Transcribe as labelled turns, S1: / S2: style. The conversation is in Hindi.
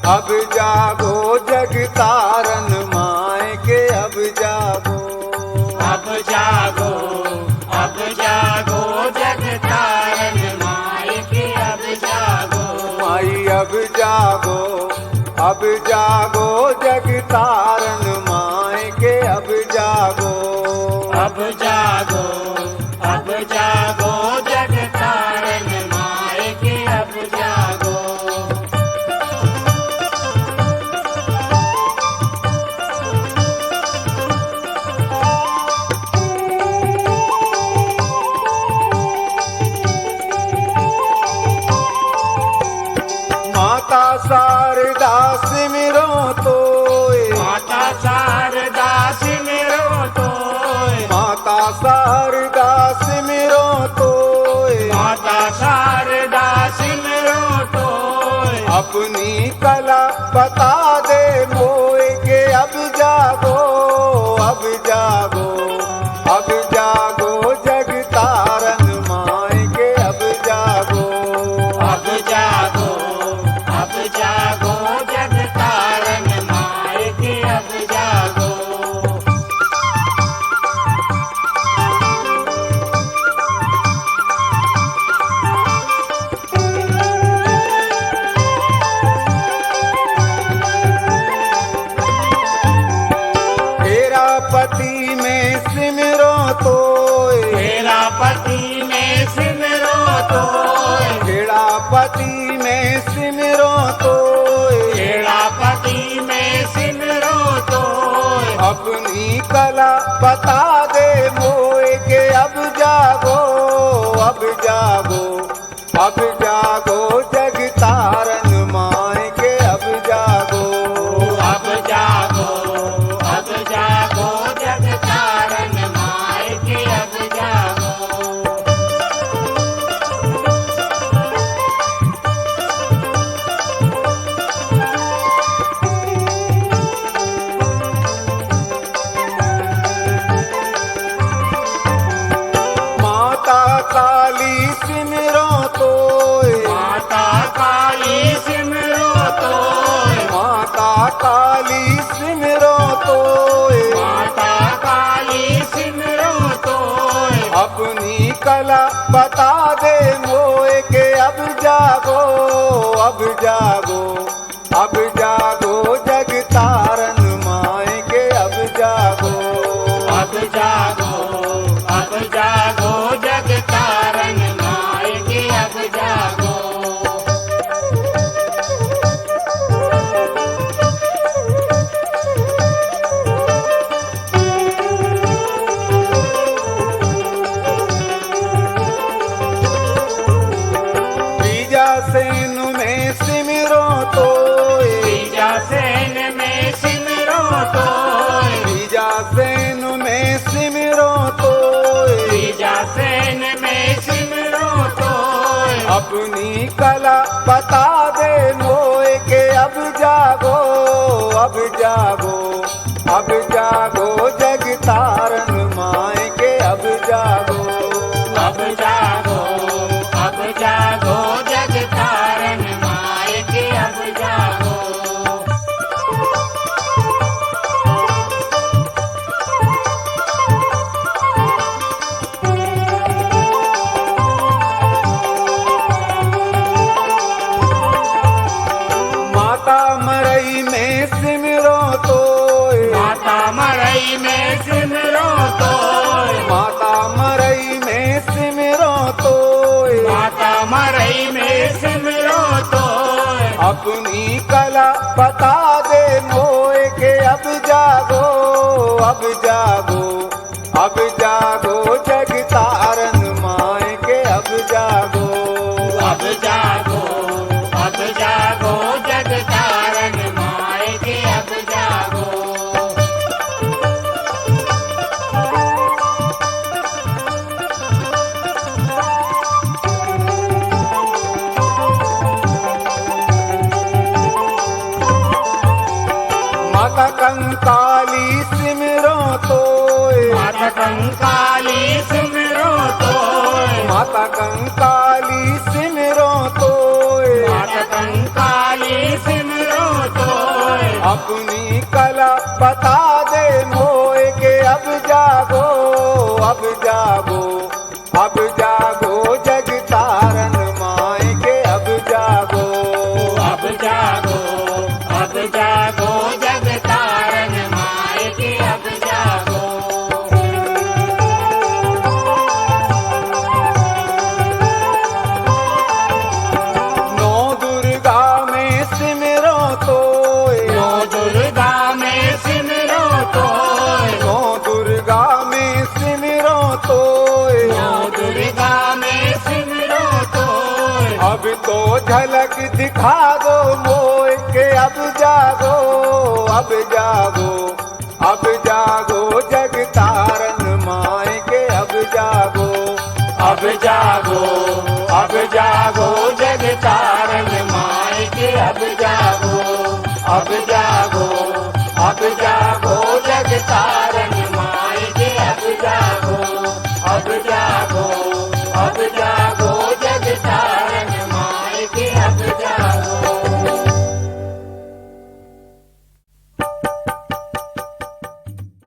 S1: अब जागो जग तारन माए के अब जागो।
S2: अब जागो, अब जागो जग तारन माए के अब जागो।
S1: माई अब जागो, अब जागो जग तारन माए के अब जागो।
S2: अब जागो, अब जागो जग तारन माए के अब जागो।
S1: माता शारदा सिमरो तोय,
S2: माता शारदा सिमरो तोय,
S1: माता शारदा सिमरो तोय।
S2: माता शारदा सिमरो तोय।
S1: अपनी कला बता दे मोए के अब जागो, अब जागो, अब जागो जग तारन माए के अब जागो।
S2: अब जागो, अब जागो जग तारन माए के अब जागो।
S1: तेरा पति में सिमरो तोय,
S2: तेरा पति में सिमरो तोय,
S1: तेरा पति में सिमरो तोय।
S2: तेरा पति में सिमरो तोय।
S1: अपनी कला बता दे मोए के अब जागो, अब जागो, अब जागो जग तारन माए के अब जागो।
S2: अब जागो, अब जागो जग तारन माए के अब जागो।
S1: माता काली सिमरो तोय,
S2: माता काली सिमरो तोय,
S1: माता काली सिमरो तोय।
S2: माता काली सिमरो तोय।
S1: अपनी कला बता दे मोए के अब जागो, अब जागो, अब जागो जग तारन माए के अब जागो।
S2: अब जागो, अब जागो जग तारन माए के अब जागो।
S1: बीजा सेन में सिमरो तोय,
S2: बीजा सेन में सिमरो तोय,
S1: बीजा सेन में सिमरो तोय।
S2: बीजा सेन में सिमरो तोय।
S1: अपनी कला बता दे मोए के अब जागो, अब जागो, अब जागो जग तारन माए के अब जागो।
S2: अब जागो, अब जागो जग तारन माए के अब जागो।
S1: माता मरई में सिमरो तोय,
S2: माता मरई में सिमरो तोय,
S1: माता मरई में सिमरो तोय।
S2: माता मरई में सिमरो तोय।
S1: अपनी कला बता दे मोए के अब जागो, अब जागो, अब जागो जग तारन माए के अब जागो।
S2: अब जागो, अब जागो जग तारन माए के अब जागो।
S1: माता कंकाली सिमरो तोय,
S2: माता कंकाली सिमरो तोय,
S1: माता कंकाली सिमरो तोय।
S2: माता कंकाली सिमरो
S1: अब तो झलक दिखा दो मोए के अब जागो, अब जागो, अब जागो जग तारन माए के अब जागो,
S2: अब जागो, अब जागो जग तारन माए के अब जागो, अब जागो, अब जागो जग तारन